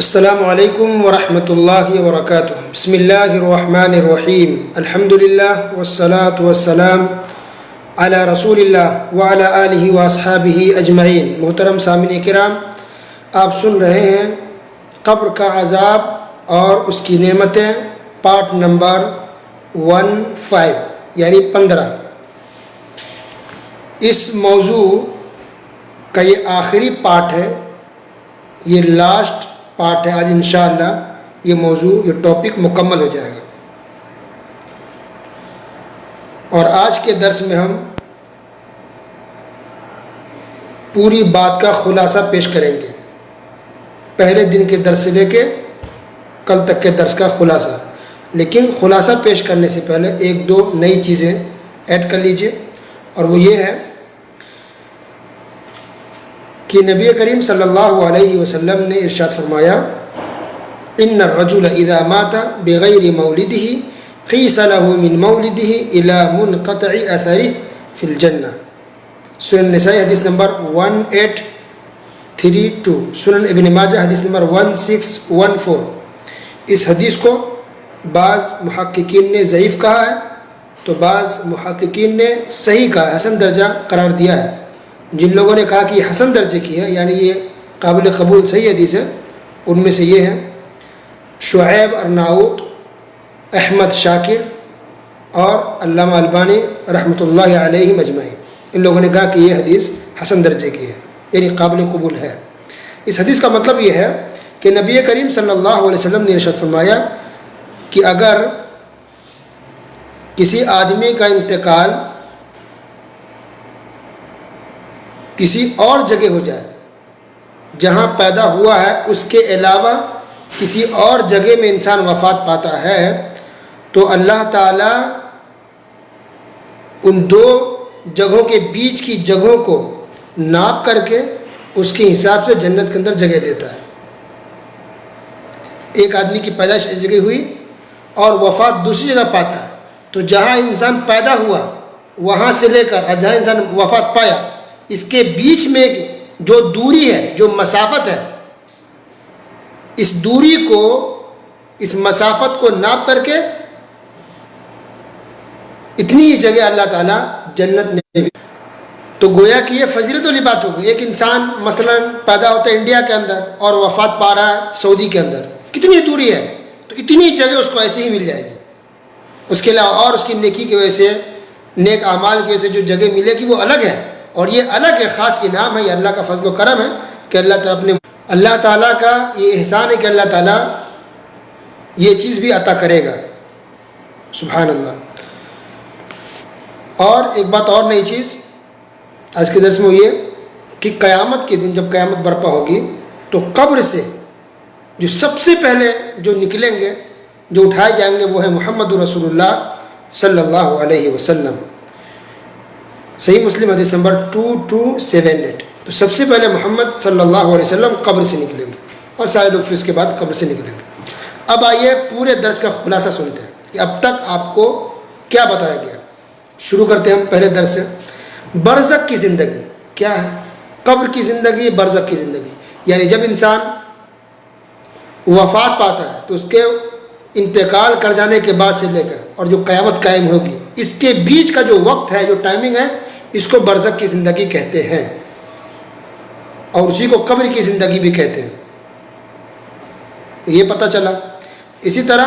السلام علیکم ورحمۃ اللہ وبرکاتہ۔ بسم اللہ الرحمن الرحیم، الحمد للہ والصلاة والسلام علی رسول اللہ وعلی آلہ واصحابہ اجمعین۔ محترم سامعین کرام، آپ سن رہے ہیں قبر کا عذاب اور اس کی نعمتیں، پارٹ نمبر 15 یعنی 15۔ اس موضوع کا یہ آخری پارٹ ہے، یہ لاسٹ پارٹ ہے۔ آج انشاءاللہ یہ موضوع، یہ ٹاپک مکمل ہو جائے گا، اور آج کے درس میں ہم پوری بات کا خلاصہ پیش کریں گے، پہلے دن کے درس سے لے کے کل تک کے درس کا خلاصہ۔ لیکن خلاصہ پیش کرنے سے پہلے ایک دو نئی چیزیں ایڈ کر لیجئے، اور وہ یہ ہے کہ نبی کریم صلی اللہ علیہ وسلم نے ارشاد فرمایا، ان الرجل اذا مات بغیر مولدہ قیس له من مولدہ الى منقطع اثرہ فی الجنہ۔ سنن نسائی حدیث نمبر 1832، سنن ابن ماجہ حدیث نمبر 1614۔ اس حدیث کو بعض محققین نے ضعیف کہا ہے تو بعض محققین نے صحیح کہا، حسن درجہ قرار دیا ہے۔ جن لوگوں نے کہا کہ یہ حسن درجے کی ہے، یعنی یہ قابل قبول صحیح حدیث ہے، ان میں سے یہ ہیں شعیب ارناؤط، احمد شاکر اور علامہ البانی رحمۃ اللہ علیہ مجمعین۔ ان لوگوں نے کہا کہ یہ حدیث حسن درجے کی ہے، یعنی قابل قبول ہے۔ اس حدیث کا مطلب یہ ہے کہ نبی کریم صلی اللہ علیہ وسلم نے ارشاد فرمایا کہ اگر کسی آدمی کا انتقال کسی اور جگہ ہو جائے، جہاں پیدا ہوا ہے اس کے علاوہ کسی اور جگہ میں انسان وفات پاتا ہے، تو اللہ تعالیٰ ان دو جگہوں کے بیچ کی جگہوں کو ناپ کر کے اس کے حساب سے جنت کے اندر جگہ دیتا ہے۔ ایک آدمی کی پیدائش ایک جگہ ہوئی اور وفات دوسری جگہ پاتا ہے، تو جہاں انسان پیدا ہوا وہاں سے لے کر جہاں انسان وفات پایا، اس کے بیچ میں جو دوری ہے، جو مسافت ہے، اس دوری کو، اس مسافت کو ناپ کر کے اتنی ہی جگہ اللہ تعالیٰ جنت میں۔ تو گویا کہ یہ فضیلت والی بات ہوگی۔ ایک انسان مثلا پیدا ہوتا ہے انڈیا کے اندر اور وفات پا رہا ہے سعودی کے اندر، کتنی دوری ہے، تو اتنی جگہ اس کو ایسے ہی مل جائے گی۔ اس کے علاوہ اور اس کی نیکی کی وجہ سے، نیک اعمال کی وجہ سے جو جگہ ملے گی وہ الگ ہے، اور یہ الگ ہے، خاص انعام ہے، یہ اللہ کا فضل و کرم ہے کہ اللہ تعالیٰ کا یہ احسان ہے کہ اللہ تعالیٰ یہ چیز بھی عطا کرے گا۔ سبحان اللہ۔ اور ایک بات اور نئی چیز آج کے درس میں یہ کہ قیامت کے دن جب قیامت برپا ہوگی تو قبر سے جو سب سے پہلے جو نکلیں گے، جو اٹھائے جائیں گے، وہ ہے محمد رسول اللہ صلی اللہ علیہ وسلم۔ صحیح مسلم حدیث نمبر 2278۔ تو سب سے پہلے محمد صلی اللہ علیہ وسلم قبر سے نکلیں گے، اور سارے لوگ پھر اس کے بعد قبر سے نکلیں گے۔ اب آئیے پورے درس کا خلاصہ سنتے ہیں کہ اب تک آپ کو کیا بتایا گیا۔ شروع کرتے ہیں ہم پہلے درس سے۔ برزخ کی زندگی کیا ہے؟ قبر کی زندگی، برزخ کی زندگی، یعنی جب انسان وفات پاتا ہے تو اس کے انتقال کر جانے کے بعد سے لے کر اور جو قیامت قائم ہوگی، اس کے بیچ کا جو وقت ہے، جو ٹائمنگ ہے، اس کو برزخ کی زندگی کہتے ہیں، اور اسی کو قبر کی زندگی بھی کہتے ہیں۔ یہ پتہ چلا۔ اسی طرح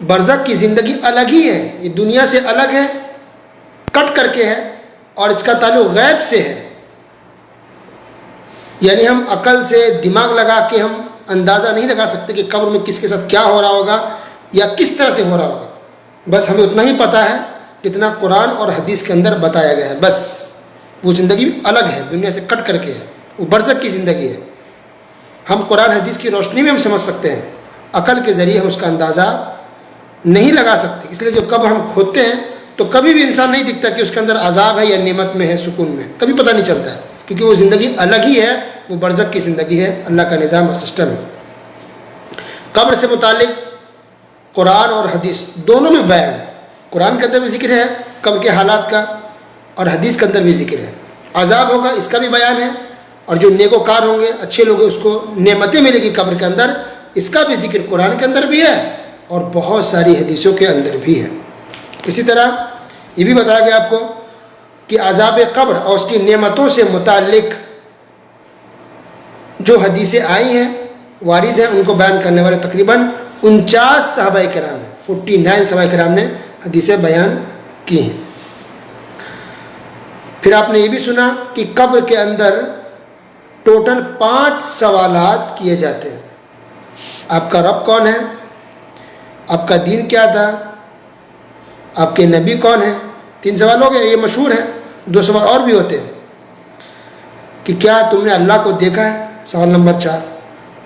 برزخ کی زندگی الگ ہی ہے، یہ دنیا سے الگ ہے، کٹ کر کے ہے، اور اس کا تعلق غیب سے ہے، یعنی ہم عقل سے دماغ لگا کے ہم اندازہ نہیں لگا سکتے کہ قبر میں کس کے ساتھ کیا ہو رہا ہوگا یا کس طرح سے ہو رہا ہوگا۔ بس ہمیں اتنا ہی پتہ ہے جتنا قرآن اور حدیث کے اندر بتایا گیا ہے، بس وہ زندگی الگ ہے، دنیا سے کٹ کر کے ہے، وہ برزخ کی زندگی ہے۔ ہم قرآن حدیث کی روشنی میں ہم سمجھ سکتے ہیں، عقل کے ذریعے ہم اس کا اندازہ نہیں لگا سکتے۔ اس لیے جب قبر ہم کھودتے ہیں تو کبھی بھی انسان نہیں دکھتا کہ اس کے اندر عذاب ہے یا نعمت میں ہے، سکون میں، کبھی پتہ نہیں چلتا ہے، کیونکہ وہ زندگی الگ ہی ہے، وہ برزخ کی زندگی ہے، اللہ کا نظام اور سسٹم ہے۔ قبر سے متعلق قرآن اور حدیث دونوں میں بیان ہے۔ قرآن کے اندر بھی ذکر ہے قبر کے حالات کا، اور حدیث کے اندر بھی ذکر ہے۔ عذاب ہوگا اس کا بھی بیان ہے، اور جو نیکوکار ہوں گے، اچھے لوگ اس کو نعمتیں ملے گی قبر کے اندر، اس کا بھی ذکر قرآن کے اندر بھی ہے اور بہت ساری حدیثوں کے اندر بھی ہے۔ اسی طرح یہ بھی بتایا گیا آپ کو کہ عذاب قبر اور اس کی نعمتوں سے متعلق جو حدیثیں آئی ہیں، وارد ہیں، ان کو بیان کرنے والے تقریباً 49 صحابہ کرام ہیں، 49 صحابہ کرام نے حدیثیں بیان کی ہیں۔ پھر آپ نے یہ بھی سنا کہ قبر کے اندر ٹوٹل 5 سوالات کیے جاتے ہیں۔ آپ کا رب کون ہے؟ آپ کا دین کیا تھا؟ آپ کے نبی کون ہیں؟ 3 سوال ہو گئے، یہ مشہور ہے۔ 2 سوال اور بھی ہوتے ہیں کہ کیا تم نے اللہ کو دیکھا ہے؟ سوال نمبر 4۔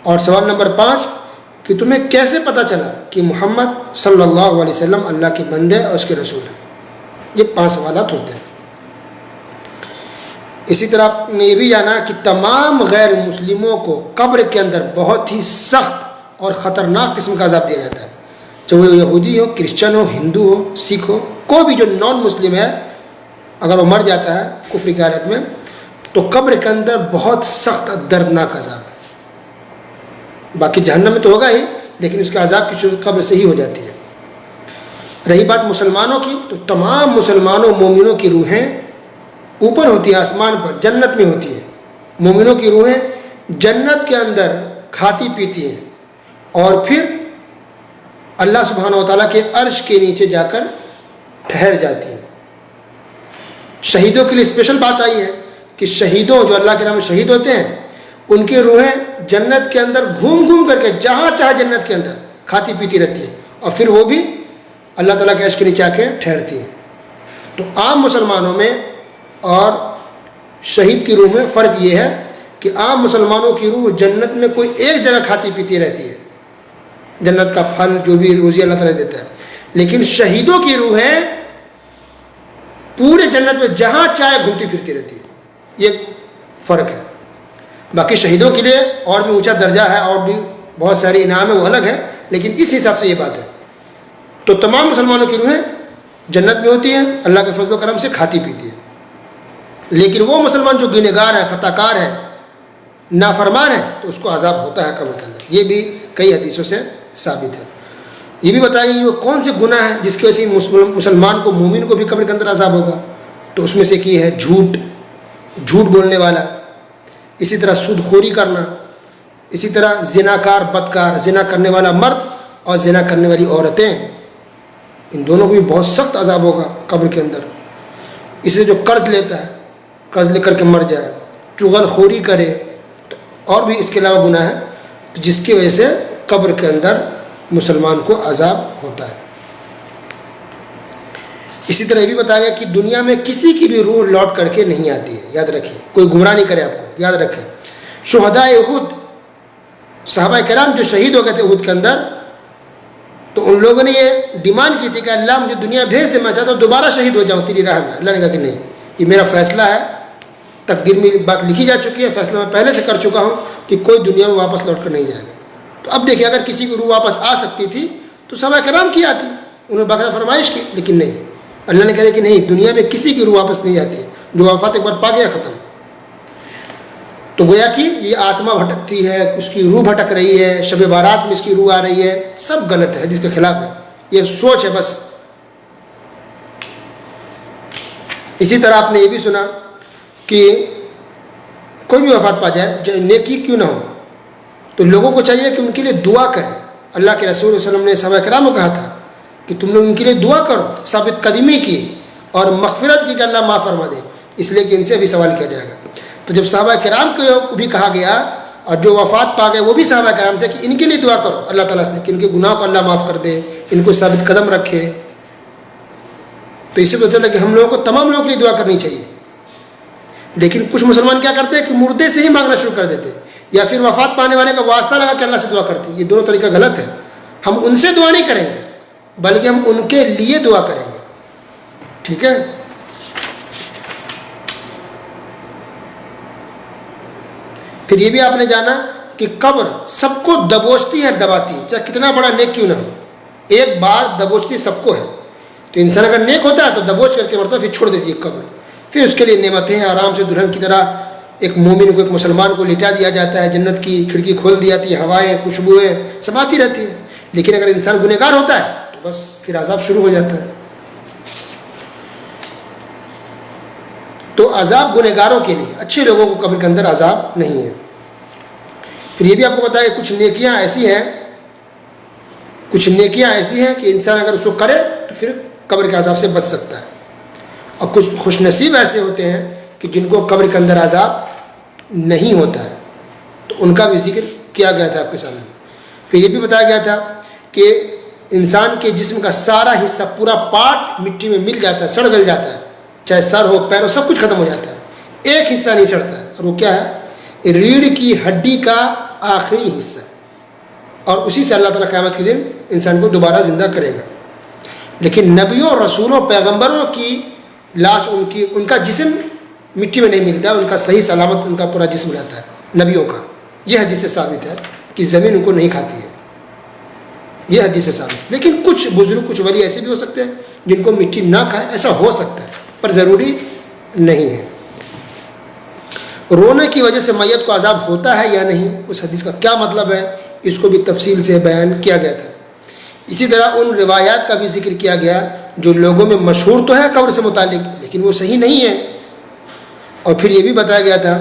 اور سوال نمبر 5 کہ تمہیں کیسے پتہ چلا کہ محمد صلی اللہ علیہ وسلم اللہ کے بندے اور اس کے رسول ہیں؟ یہ 5 سوالات ہوتے ہیں۔ اسی طرح آپ نے یہ بھی جانا کہ تمام غیر مسلموں کو قبر کے اندر بہت ہی سخت اور خطرناک قسم کا عذاب دیا جاتا ہے، چاہے وہ یہودی ہو، کرسچن ہو، ہندو ہو، سکھ ہو، کوئی بھی جو نان مسلم ہے، اگر وہ مر جاتا ہے کفر کی حالت میں تو قبر کے اندر بہت سخت دردناک عذاب ہے۔ باقی جہنم میں تو ہوگا ہی، لیکن اس کے عذاب کی شروع قبر سے ہی ہو جاتی ہے۔ رہی بات مسلمانوں کی، تو تمام مسلمانوں مومنوں کی روحیں اوپر ہوتی ہیں، آسمان پر جنت میں ہوتی ہیں۔ مومنوں کی روحیں جنت کے اندر کھاتی پیتی ہیں اور پھر اللہ سبحانہ و تعالیٰ کے عرش کے نیچے جا کر ٹھہر جاتی ہیں۔ شہیدوں کے لیے اسپیشل بات آئی ہے کہ شہیدوں جو اللہ کے نام میں شہید ہوتے ہیں، ان کی روحیں جنت کے اندر گھوم گھوم کر کے جہاں چاہے جنت کے اندر کھاتی پیتی رہتی ہیں، اور پھر وہ بھی اللہ تعالیٰ کے عرش کے نیچے آ کے ٹھہرتی ہیں۔ تو عام مسلمانوں میں اور شہید کی روح میں فرق یہ ہے کہ عام مسلمانوں کی روح جنت میں کوئی ایک جگہ کھاتی پیتی رہتی ہے، جنت کا پھل جو بھی روزی اللہ تعالیٰ دیتا ہے، لیکن شہیدوں کی روحیں پورے جنت میں جہاں چاہے گھومتی پھرتی رہتی ہے۔ یہ فرق ہے۔ باقی شہیدوں کے لیے اور بھی اونچا درجہ ہے اور بھی بہت سارے انعام ہے، وہ الگ ہے، لیکن اس حساب سے یہ بات ہے۔ تو تمام مسلمانوں کی روحیں جنت میں ہوتی ہیں، اللہ کے فضل و کرم سے کھاتی پیتی ہیں، لیکن وہ مسلمان جو گنہگار ہے، خطا کار ہے، نافرمان ہے، تو اس کو عذاب ہوتا ہے قبر کے اندر۔ یہ بھی کئی حدیثوں سے ثابت ہے۔ یہ بھی بتائیے کہ وہ کون سے گناہ ہیں جس کی وجہ سے مسلمان کو، مومن کو بھی قبر کے اندر عذاب ہوگا؟ تو اس میں سے کی ہے جھوٹ بولنے والا، اسی طرح سود خوری کرنا، اسی طرح زناکار بدکار، زنا کرنے والا مرد اور زنا کرنے والی عورتیں، ان دونوں کو بھی بہت سخت عذاب ہوگا قبر کے اندر۔ اسے جو قرض لیتا ہے، قرض لے کر کے مر جائے، چغل خوری کرے، اور بھی اس کے علاوہ گناہ ہے جس کی وجہ سے قبر کے اندر مسلمان کو عذاب ہوتا ہے۔ اسی طرح یہ بھی بتایا گیا کہ دنیا میں کسی کی بھی روح لوٹ کر کے نہیں آتی ہے، یاد رکھیے، کوئی گمراہ نہیں کرے آپ کو، یاد رکھیں۔ شہدائے احد، صحابہ کرام جو شہید ہو گئے تھے احد کے اندر، تو ان لوگوں نے یہ ڈیمانڈ کی تھی کہ اللہ مجھے دنیا بھیج دے، میں چاہتا ہوں دوبارہ شہید ہو جاؤں تیری راہ میں۔ اللہ نے کہا کہ نہیں، یہ میرا فیصلہ ہے، تقدیر میں بات لکھی جا چکی ہے، فیصلہ میں پہلے سے کر چکا ہوں کہ کوئی دنیا میں واپس لوٹ کر نہیں جائے گا۔ تو اب دیکھیے، اگر کسی کی روح واپس آ سکتی تھی تو صحابہ کرام کی آتی، انہوں نے باقاعدہ فرمائش کی، لیکن نہیں، اللہ نے کہا کہ نہیں، دنیا میں کسی کی روح واپس نہیں آتی، جو وفات ایک بار پا گیا ختم۔ تو گویا کہ یہ آتما بھٹکتی ہے، اس کی روح بھٹک رہی ہے، شب بارات میں اس کی روح آ رہی ہے، سب غلط ہے، جس کے خلاف ہے، یہ سوچ ہے بس۔ اسی طرح آپ نے یہ بھی سنا کہ کوئی بھی وفات پا جائے، چاہے نیکی کیوں نہ ہو، تو لوگوں کو چاہیے کہ ان کے لیے دعا کریں۔ اللہ کے رسول صلی اللہ علیہ وسلم نے صحابہ کرام کو کہا تھا کہ تم لوگ ان کے لیے دعا کرو، ثابت قدمی کی اور مغفرت کی کہ اللہ معاف فرما دے، اس لیے کہ ان سے بھی سوال کیا جائے گا۔ تو جب صحابہ کرام کو بھی کہا گیا اور جو وفات پا گئے وہ بھی صحابہ کرام تھے کہ ان کے لیے دعا کرو اللہ تعالیٰ سے کہ ان کے گناہ کو اللہ معاف کر دے، ان کو ثابت قدم رکھے، تو اس سے پتہ چلا کہ ہم لوگوں کو تمام لوگوں کے لیے دعا کرنی چاہیے۔ لیکن کچھ مسلمان کیا کرتے ہیں کہ مردے سے ہی مانگنا شروع کر دیتے، یا پھر وفات پانے والے کا واسطہ لگا کے اللہ سے دعا کرتے ہیں۔ یہ دونوں طریقہ غلط ہے۔ ہم ان سے دعا نہیں کریں گے بلکہ ہم ان کے لیے دعا کریں گے، ٹھیک ہے۔ پھر یہ بھی آپ نے جانا کہ قبر سب کو دبوچتی ہے، دباتی ہے، چاہے کتنا بڑا نیک کیوں نہ ہو، ایک بار دبوچتی سب کو ہے۔ تو انسان اگر نیک ہوتا ہے تو دبوچ کر کے مرتا، پھر چھوڑ دیتی ہے قبر، پھر اس کے لیے نعمتیں آرام سے دلہن کی طرح ایک مومن کو، ایک مسلمان کو لٹا دیا جاتا ہے، جنت کی کھڑکی کھول دی جاتی ہے، ہوائیں خوشبوئیں سب آتی رہتی ہیں. لیکن اگر انسان گنہگار ہوتا ہے تو بس پھر عذاب شروع ہو جاتا ہے. تو عذاب گنہگاروں کے لیے، اچھے لوگوں کو قبر کے اندر عذاب نہیں ہے. پھر یہ بھی آپ کو پتا ہے کچھ نیکیاں ایسی ہیں کہ انسان اگر اس کو کرے تو پھر قبر کے عذاب سے بچ سکتا ہے. اور کچھ خوش نصیب ایسے ہوتے ہیں کہ جن کو قبر کے اندر عذاب نہیں ہوتا ہے، تو ان کا بھی ذکر کیا گیا تھا آپ کے سامنے. پھر یہ بھی بتایا گیا تھا کہ انسان کے جسم کا سارا حصہ، پورا پارٹ مٹی میں مل جاتا ہے، سڑ گل جاتا ہے، چاہے سر ہو، پیر ہو، سب کچھ ختم ہو جاتا ہے. ایک حصہ نہیں سڑتا ہے، اور وہ کیا ہے؟ ریڑھ کی ہڈی کا آخری حصہ. اور اسی سے اللہ تعالیٰ قیامت کے دن انسان کو دوبارہ زندہ کرے گا. لیکن نبیوں، رسولوں، پیغمبروں کی لاش، ان کا جسم مٹی میں نہیں ملتا، ان کا صحیح سلامت ان کا پورا جسم رہتا ہے نبیوں کا. یہ حدیث سے ثابت ہے کہ زمین ان کو نہیں کھاتی ہے، یہ حدیث سے ثابت. لیکن کچھ بزرگ، کچھ ولی ایسے بھی ہو سکتے ہیں جن کو مٹی نہ کھائے، ایسا ہو سکتا ہے پر ضروری نہیں ہے. رونے کی وجہ سے میت کو عذاب ہوتا ہے یا نہیں، اس حدیث کا کیا مطلب ہے، اس کو بھی تفصیل سے بیان کیا گیا تھا. اسی طرح ان روایات کا بھی ذکر کیا گیا جو لوگوں میں مشہور تو ہے قبر سے متعلق، لیکن وہ صحیح نہیں ہے. اور پھر یہ بھی بتایا گیا تھا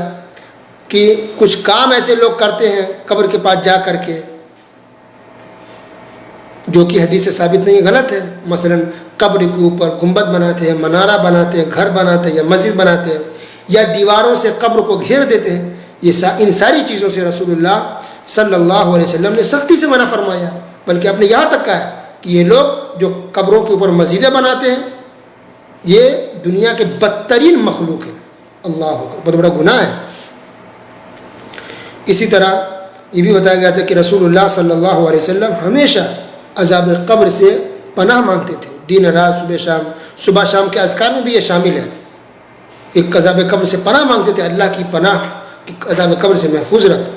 کہ کچھ کام ایسے لوگ کرتے ہیں قبر کے پاس جا کر کے جو کہ حدیث سے ثابت نہیں، غلط ہے. مثلا قبر کے اوپر گنبد بناتے ہیں، منارہ بناتے ہیں، گھر بناتے ہیں یا مسجد بناتے ہیں، یا دیواروں سے قبر کو گھیر دیتے ہیں. ان ساری چیزوں سے رسول اللہ صلی اللہ علیہ وسلم نے سختی سے منع فرمایا. بلکہ آپ نے یہاں تک کہا ہے کہ یہ لوگ جو قبروں کے اوپر مسجدیں بناتے ہیں یہ دنیا کے بدترین مخلوق ہیں. اللہ اکبر، بہت بڑا گناہ ہے. اسی طرح یہ بھی بتایا گیا تھا کہ رسول اللہ صلی اللہ علیہ وسلم ہمیشہ عذاب قبر سے پناہ مانگتے تھے، دن رات، صبح شام کے اذکار میں بھی یہ شامل ہے کہ عذاب قبر سے پناہ مانگتے تھے. اللہ کی پناہ کہ عذاب قبر سے محفوظ رکھ.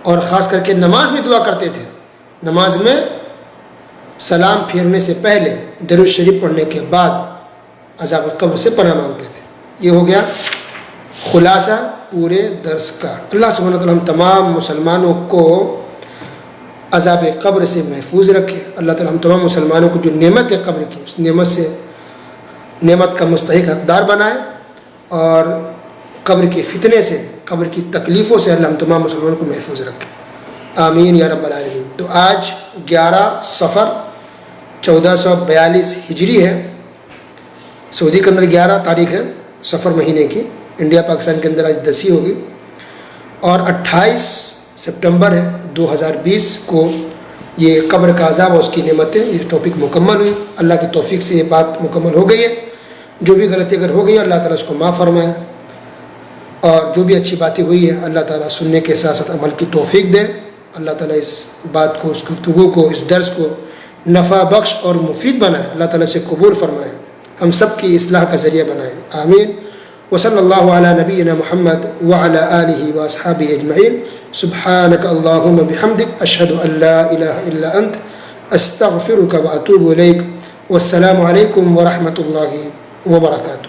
اور خاص کر کے نماز میں دعا کرتے تھے. نماز میں سلام پھیرنے سے پہلے درود شریف پڑھنے کے بعد عذاب قبر سے پناہ مانگتے تھے. یہ ہو گیا خلاصہ پورے درس کا. اللہ سبحانہ وتعالی ہم تمام مسلمانوں کو عذاب قبر سے محفوظ رکھے. اللہ تعالی ہم تمام مسلمانوں کو جو نعمت ہے قبر کی، اس نعمت کا مستحق حقدار بنائے، اور قبر کے فتنے سے، قبر کی تکلیفوں سے اللہ ہم تمام مسلمانوں کو محفوظ رکھے. آمین یا رب العالمین. تو آج 11 صفر 1442 ہجری ہے. سعودی کے اندر 11 تاریخ ہے صفر مہینے کی، انڈیا پاکستان کے اندر آج 10 ہوگی. اور 28 سپٹمبر ہے 2020 کو یہ قبر کا عذاب اور اس کی نعمتیں، یہ ٹاپک مکمل ہوئی. اللہ کی توفیق سے یہ بات مکمل ہو گئی ہے. جو بھی غلطی اگر ہو گئی ہے اللہ تعالیٰ اس کو معاف فرمائے، اور جو بھی اچھی باتیں ہوئی ہے اللہ تعالیٰ سننے کے ساتھ ساتھ عمل کی توفیق دے. اللہ تعالیٰ اس بات کو، اس گفتگو کو، اس درس کو نفع بخش اور مفید بنائے. اللہ تعالیٰ سے قبول فرمائے، ہم سب کی اصلاح کا ذریعہ بنائے. آمین. وصلی اللہ علی نبینا محمد وعلی آلہ واصحابہ اجمعین. سبحانک اللہم بحمدک، اشہد ان لا الہ الا انت، استغفرک واتوب الیک. والسلام علیکم ورحمۃ اللہ وبرکاتہ.